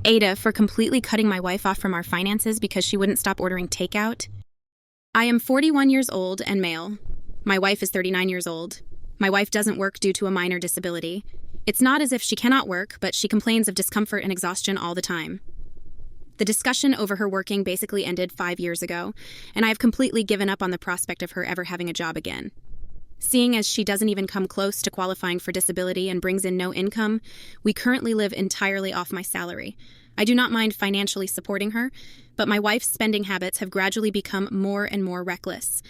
Ada for completely cutting my wife off from our finances because she wouldn't stop ordering takeout. I am 41 years old and male. My wife is 39 years old. My wife doesn't work due to a minor disability. It's not as if she cannot work, but she complains of discomfort and exhaustion all the time. The discussion over her working basically ended 5 years ago, and I have completely given up on the prospect of her ever having a job again. Seeing as she doesn't even come close to qualifying for disability and brings in no income, we currently live entirely off my salary. I do not mind financially supporting her, but my wife's spending habits have gradually become more and more reckless.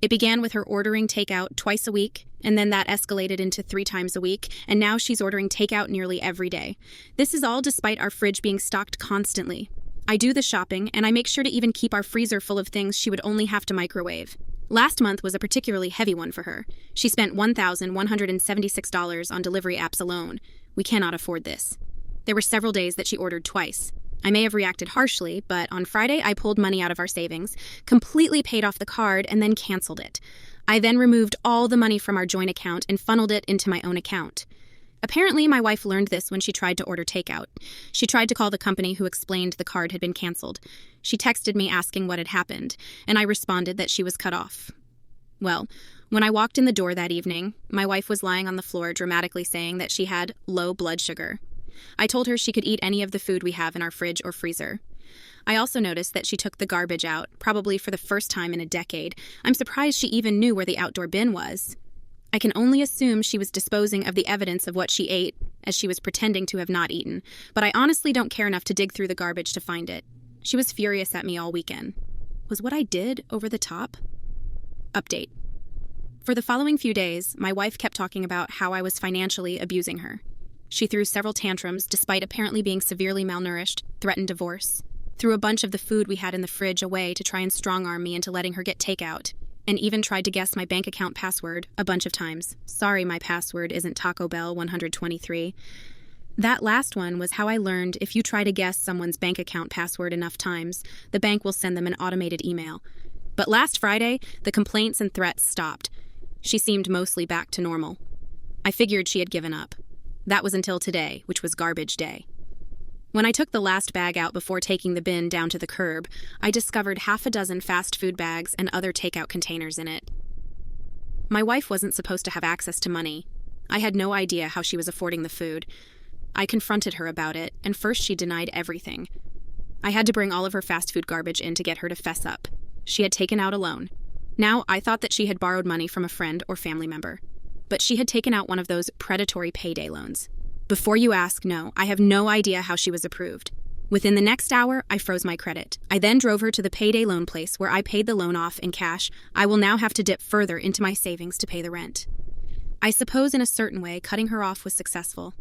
It began with her ordering takeout twice a week, and then that escalated into 3 times a week, and now she's ordering takeout nearly every day. This is all despite our fridge being stocked constantly. I do the shopping, and I make sure to even keep our freezer full of things she would only have to microwave. Last month was a particularly heavy one for her. She spent $1,176 on delivery apps alone. We cannot afford this. There were several days that she ordered twice. I may have reacted harshly, but on Friday I pulled money out of our savings, completely paid off the card, and then canceled it. I then removed all the money from our joint account and funneled it into my own account. Apparently, my wife learned this when she tried to order takeout. She tried to call the company who explained the card had been canceled. She texted me asking what had happened, and I responded that she was cut off. Well, when I walked in the door that evening, my wife was lying on the floor dramatically saying that she had low blood sugar. I told her she could eat any of the food we have in our fridge or freezer. I also noticed that she took the garbage out, probably for the first time in a decade. I'm surprised she even knew where the outdoor bin was. I can only assume she was disposing of the evidence of what she ate, as she was pretending to have not eaten, but I honestly don't care enough to dig through the garbage to find it. She was furious at me all weekend. Was what I did over the top? Update. For the following few days, my wife kept talking about how I was financially abusing her. She threw several tantrums despite apparently being severely malnourished, threatened divorce, threw a bunch of the food we had in the fridge away to try and strong-arm me into letting her get takeout, and even tried to guess my bank account password a bunch of times. Sorry, my password isn't Taco Bell 123. That last one was how I learned if you try to guess someone's bank account password enough times, the bank will send them an automated email. But last Friday, the complaints and threats stopped. She seemed mostly back to normal. I figured she had given up. That was until today, which was garbage day. When I took the last bag out before taking the bin down to the curb, I discovered half a dozen fast food bags and other takeout containers in it. My wife wasn't supposed to have access to money. I had no idea how she was affording the food. I confronted her about it, and first she denied everything. I had to bring all of her fast food garbage in to get her to fess up. She had taken out a loan. Now, I thought that she had borrowed money from a friend or family member. But she had taken out one of those predatory payday loans. Before you ask, no, I have no idea how she was approved. Within the next hour, I froze my credit. I then drove her to the payday loan place where I paid the loan off in cash. I will now have to dip further into my savings to pay the rent. I suppose in a certain way, cutting her off was successful.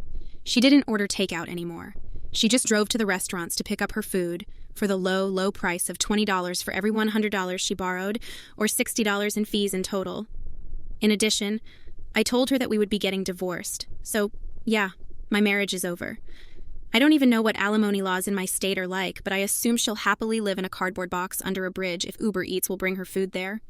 She didn't order takeout anymore. She just drove to the restaurants to pick up her food for the low price of $20 for every $100 she borrowed, or $60 in fees in total. In addition, I told her that we would be getting divorced. So, yeah, my marriage is over. I don't even know what alimony laws in my state are like, but I assume she'll happily live in a cardboard box under a bridge if Uber Eats will bring her food there.